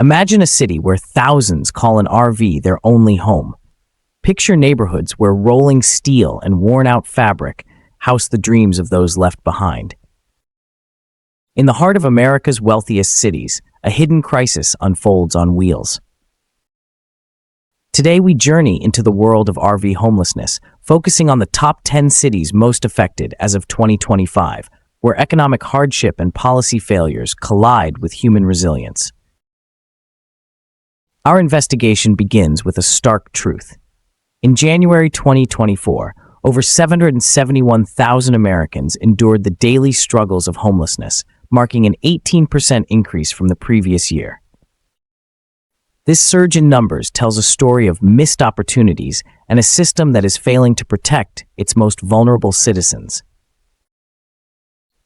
Imagine a city where thousands call an RV their only home. Picture neighborhoods where rolling steel and worn-out fabric house the dreams of those left behind. In the heart of America's wealthiest cities, a hidden crisis unfolds on wheels. Today we journey into the world of RV homelessness, focusing on the top 10 cities most affected as of 2025, where economic hardship and policy failures collide with human resilience. Our investigation begins with a stark truth. In January 2024, over 771,000 Americans endured the daily struggles of homelessness, marking an 18% increase from the previous year. This surge in numbers tells a story of missed opportunities and a system that is failing to protect its most vulnerable citizens.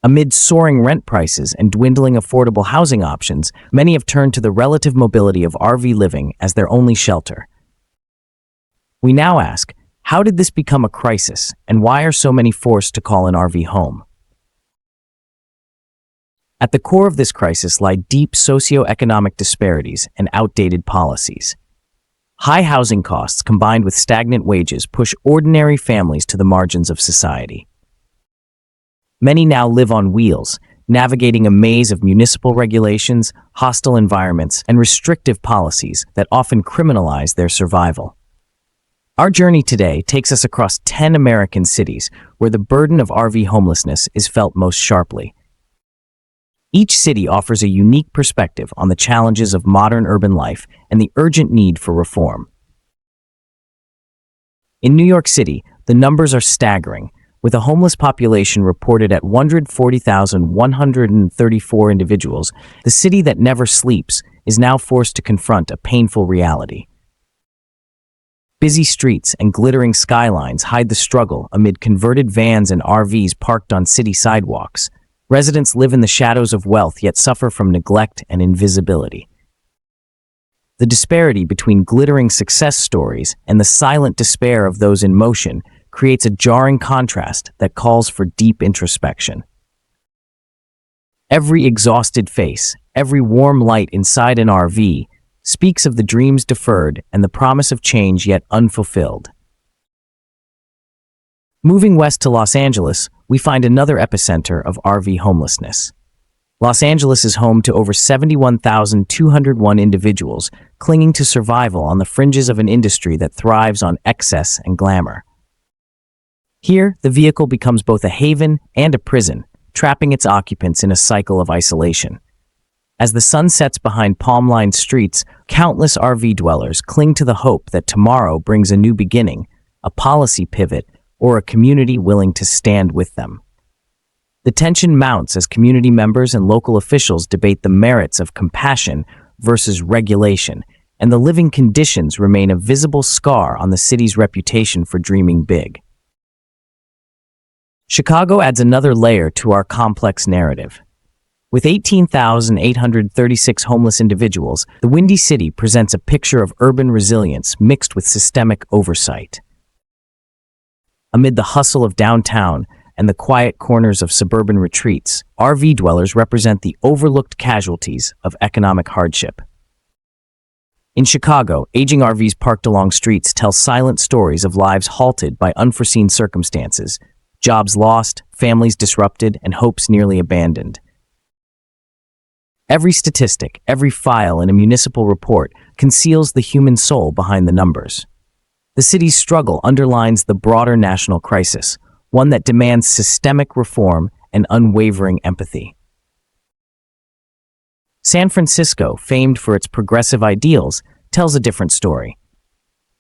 Amid soaring rent prices and dwindling affordable housing options, many have turned to the relative mobility of RV living as their only shelter. We now ask, how did this become a crisis, and why are so many forced to call an RV home? At the core of this crisis lie deep socioeconomic disparities and outdated policies. High housing costs combined with stagnant wages push ordinary families to the margins of society. Many now live on wheels, navigating a maze of municipal regulations, hostile environments, and restrictive policies that often criminalize their survival. Our journey today takes us across 10 American cities where the burden of RV homelessness is felt most sharply. Each city offers a unique perspective on the challenges of modern urban life and the urgent need for reform. In New York City, the numbers are staggering, with a homeless population reported at 140,134 individuals. The city that never sleeps is now forced to confront a painful reality. Busy streets and glittering skylines hide the struggle amid converted vans and RVs parked on city sidewalks. Residents live in the shadows of wealth yet suffer from neglect and invisibility. The disparity between glittering success stories and the silent despair of those in motion creates a jarring contrast that calls for deep introspection. Every exhausted face, every warm light inside an RV, speaks of the dreams deferred and the promise of change yet unfulfilled. Moving west to Los Angeles, we find another epicenter of RV homelessness. Los Angeles is home to over 71,201 individuals clinging to survival on the fringes of an industry that thrives on excess and glamour. Here, the vehicle becomes both a haven and a prison, trapping its occupants in a cycle of isolation. As the sun sets behind palm-lined streets, countless RV dwellers cling to the hope that tomorrow brings a new beginning, a policy pivot, or a community willing to stand with them. The tension mounts as community members and local officials debate the merits of compassion versus regulation, and the living conditions remain a visible scar on the city's reputation for dreaming big. Chicago adds another layer to our complex narrative. With 18,836 homeless individuals, the Windy City presents a picture of urban resilience mixed with systemic oversight. Amid the hustle of downtown and the quiet corners of suburban retreats, RV dwellers represent the overlooked casualties of economic hardship. In Chicago, aging RVs parked along streets tell silent stories of lives halted by unforeseen circumstances, jobs lost, families disrupted, and hopes nearly abandoned. Every statistic, every file in a municipal report conceals the human soul behind the numbers. The city's struggle underlines the broader national crisis, one that demands systemic reform and unwavering empathy. San Francisco, famed for its progressive ideals, tells a different story.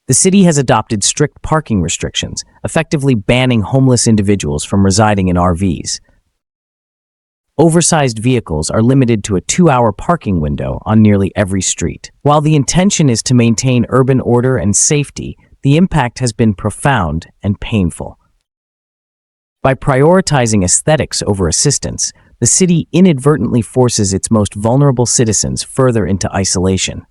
The city has adopted strict parking restrictions, effectively banning homeless individuals from residing in RVs. Oversized vehicles are limited to a 2-hour parking window on nearly every street. While the intention is to maintain urban order and safety, the impact has been profound and painful. By prioritizing aesthetics over assistance, the city inadvertently forces its most vulnerable citizens further into isolation.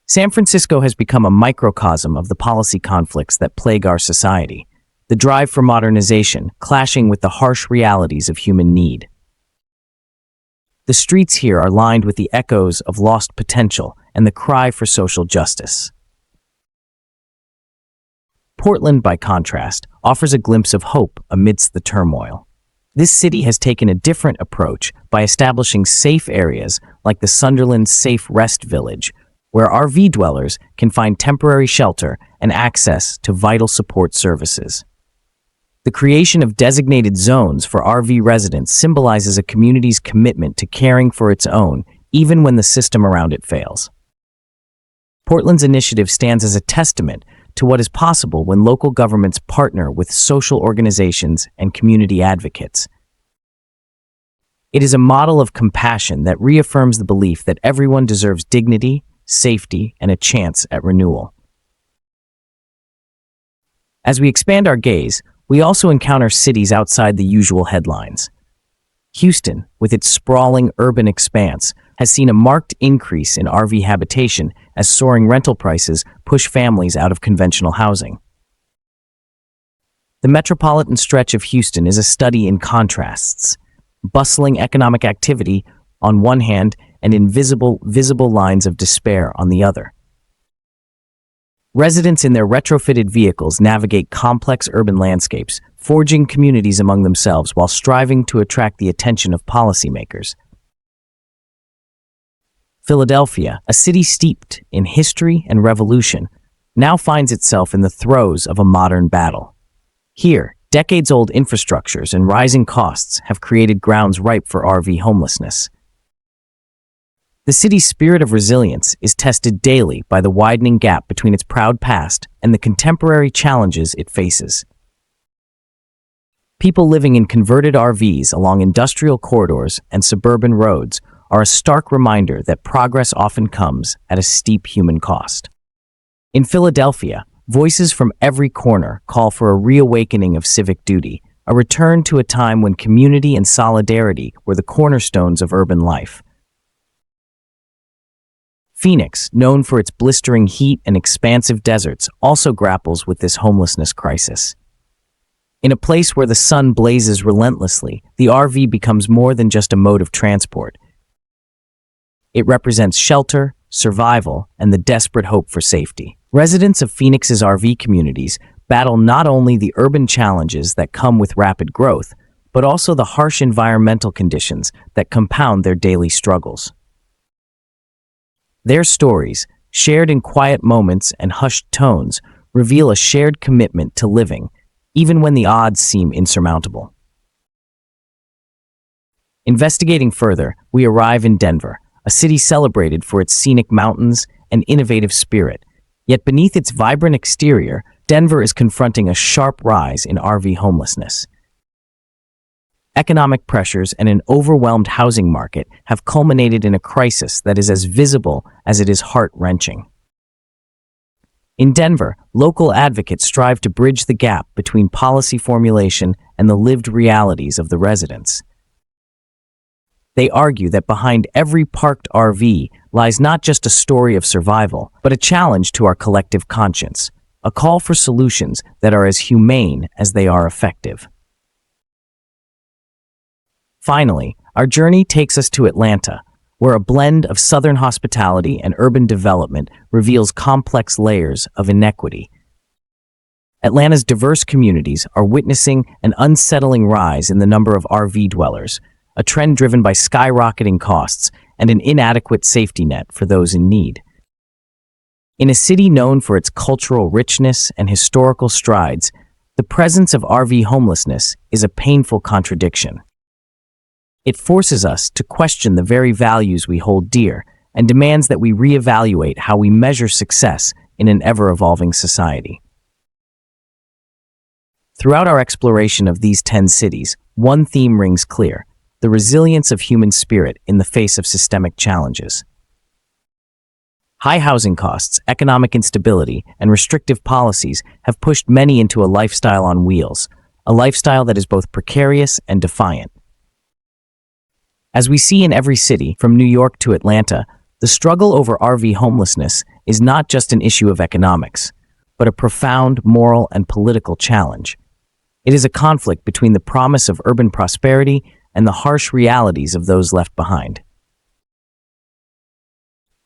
San Francisco has become a microcosm of the policy conflicts that plague our society, the drive for modernization clashing with the harsh realities of human need. The streets here are lined with the echoes of lost potential and the cry for social justice. Portland, by contrast, offers a glimpse of hope amidst the turmoil. This city has taken a different approach by establishing safe areas like the Sunderland Safe Rest Village, where RV dwellers can find temporary shelter and access to vital support services. The creation of designated zones for RV residents symbolizes a community's commitment to caring for its own, even when the system around it fails. Portland's initiative stands as a testament to what is possible when local governments partner with social organizations and community advocates. It is a model of compassion that reaffirms the belief that everyone deserves dignity, safety, and a chance at renewal. As we expand our gaze, we also encounter cities outside the usual headlines. Houston, with its sprawling urban expanse, has seen a marked increase in RV habitation as soaring rental prices push families out of conventional housing. The metropolitan stretch of Houston is a study in contrasts, bustling economic activity on one hand and invisible, visible lines of despair on the other. Residents in their retrofitted vehicles navigate complex urban landscapes, forging communities among themselves while striving to attract the attention of policymakers. Philadelphia, a city steeped in history and revolution, now finds itself in the throes of a modern battle. Here, decades-old infrastructures and rising costs have created grounds ripe for RV homelessness. The city's spirit of resilience is tested daily by the widening gap between its proud past and the contemporary challenges it faces. People living in converted RVs along industrial corridors and suburban roads are a stark reminder that progress often comes at a steep human cost. In Philadelphia, voices from every corner call for a reawakening of civic duty, a return to a time when community and solidarity were the cornerstones of urban life. Phoenix, known for its blistering heat and expansive deserts, also grapples with this homelessness crisis. In a place where the sun blazes relentlessly, the RV becomes more than just a mode of transport. It represents shelter, survival, and the desperate hope for safety. Residents of Phoenix's RV communities battle not only the urban challenges that come with rapid growth, but also the harsh environmental conditions that compound their daily struggles. Their stories, shared in quiet moments and hushed tones, reveal a shared commitment to living, even when the odds seem insurmountable. Investigating further, we arrive in Denver, a city celebrated for its scenic mountains and innovative spirit. Yet beneath its vibrant exterior, Denver is confronting a sharp rise in RV homelessness. Economic pressures and an overwhelmed housing market have culminated in a crisis that is as visible as it is heart-wrenching. In Denver, local advocates strive to bridge the gap between policy formulation and the lived realities of the residents. They argue that behind every parked RV lies not just a story of survival, but a challenge to our collective conscience, a call for solutions that are as humane as they are effective. Finally, our journey takes us to Atlanta, where a blend of Southern hospitality and urban development reveals complex layers of inequity. Atlanta's diverse communities are witnessing an unsettling rise in the number of RV dwellers, a trend driven by skyrocketing costs and an inadequate safety net for those in need. In a city known for its cultural richness and historical strides, the presence of RV homelessness is a painful contradiction. It forces us to question the very values we hold dear and demands that we reevaluate how we measure success in an ever-evolving society. Throughout our exploration of these 10 cities, one theme rings clear: the resilience of human spirit in the face of systemic challenges. High housing costs, economic instability, and restrictive policies have pushed many into a lifestyle on wheels, a lifestyle that is both precarious and defiant. As we see in every city, from New York to Atlanta, the struggle over RV homelessness is not just an issue of economics, but a profound moral and political challenge. It is a conflict between the promise of urban prosperity and the harsh realities of those left behind.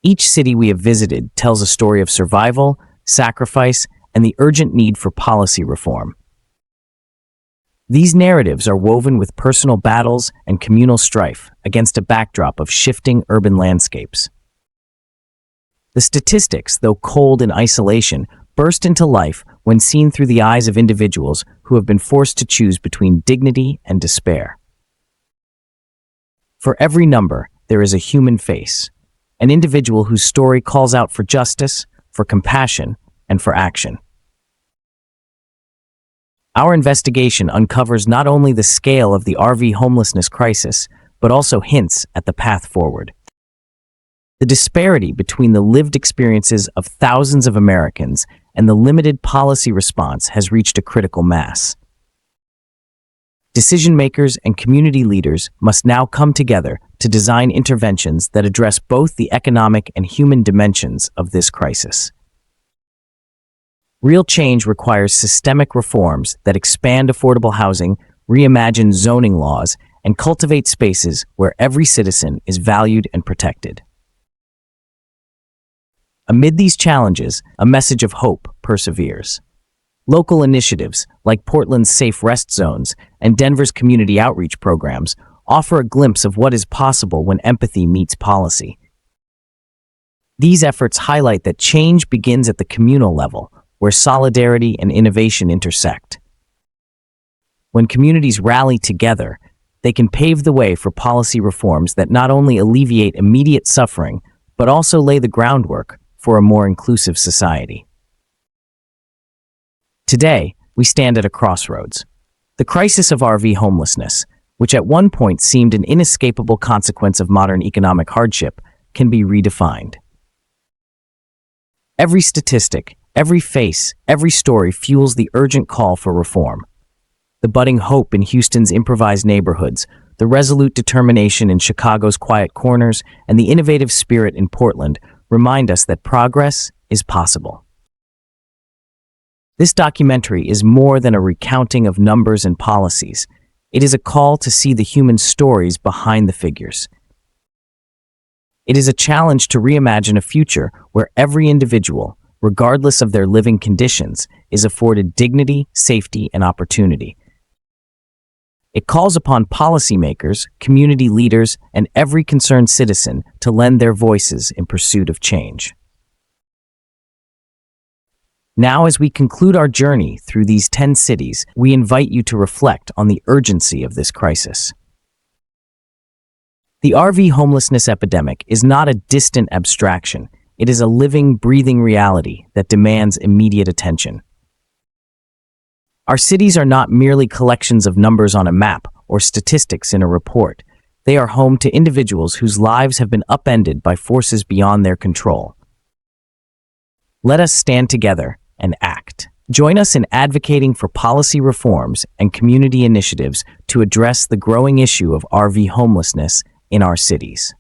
Each city we have visited tells a story of survival, sacrifice, and the urgent need for policy reform. These narratives are woven with personal battles and communal strife against a backdrop of shifting urban landscapes. The statistics, though cold in isolation, burst into life when seen through the eyes of individuals who have been forced to choose between dignity and despair. For every number, there is a human face, an individual whose story calls out for justice, for compassion, and for action. Our investigation uncovers not only the scale of the RV homelessness crisis, but also hints at the path forward. The disparity between the lived experiences of thousands of Americans and the limited policy response has reached a critical mass. Decision makers and community leaders must now come together to design interventions that address both the economic and human dimensions of this crisis. Real change requires systemic reforms that expand affordable housing, reimagine zoning laws, and cultivate spaces where every citizen is valued and protected. Amid these challenges, a message of hope perseveres. Local initiatives, like Portland's Safe Rest Zones and Denver's community outreach programs, offer a glimpse of what is possible when empathy meets policy. These efforts highlight that change begins at the communal level, where solidarity and innovation intersect. When communities rally together, they can pave the way for policy reforms that not only alleviate immediate suffering, but also lay the groundwork for a more inclusive society. Today, we stand at a crossroads. The crisis of RV homelessness, which at one point seemed an inescapable consequence of modern economic hardship, can be redefined. Every statistic, every face, every story fuels the urgent call for reform. The budding hope in Houston's improvised neighborhoods, the resolute determination in Chicago's quiet corners, and the innovative spirit in Portland remind us that progress is possible. This documentary is more than a recounting of numbers and policies. It is a call to see the human stories behind the figures. It is a challenge to reimagine a future where every individual, regardless of their living conditions, is afforded dignity, safety, and opportunity. It calls upon policymakers, community leaders, and every concerned citizen to lend their voices in pursuit of change. Now, as we conclude our journey through these 10 cities, we invite you to reflect on the urgency of this crisis. The RV homelessness epidemic is not a distant abstraction. It is a living, breathing reality that demands immediate attention. Our cities are not merely collections of numbers on a map or statistics in a report. They are home to individuals whose lives have been upended by forces beyond their control. Let us stand together and act. Join us in advocating for policy reforms and community initiatives to address the growing issue of RV homelessness in our cities.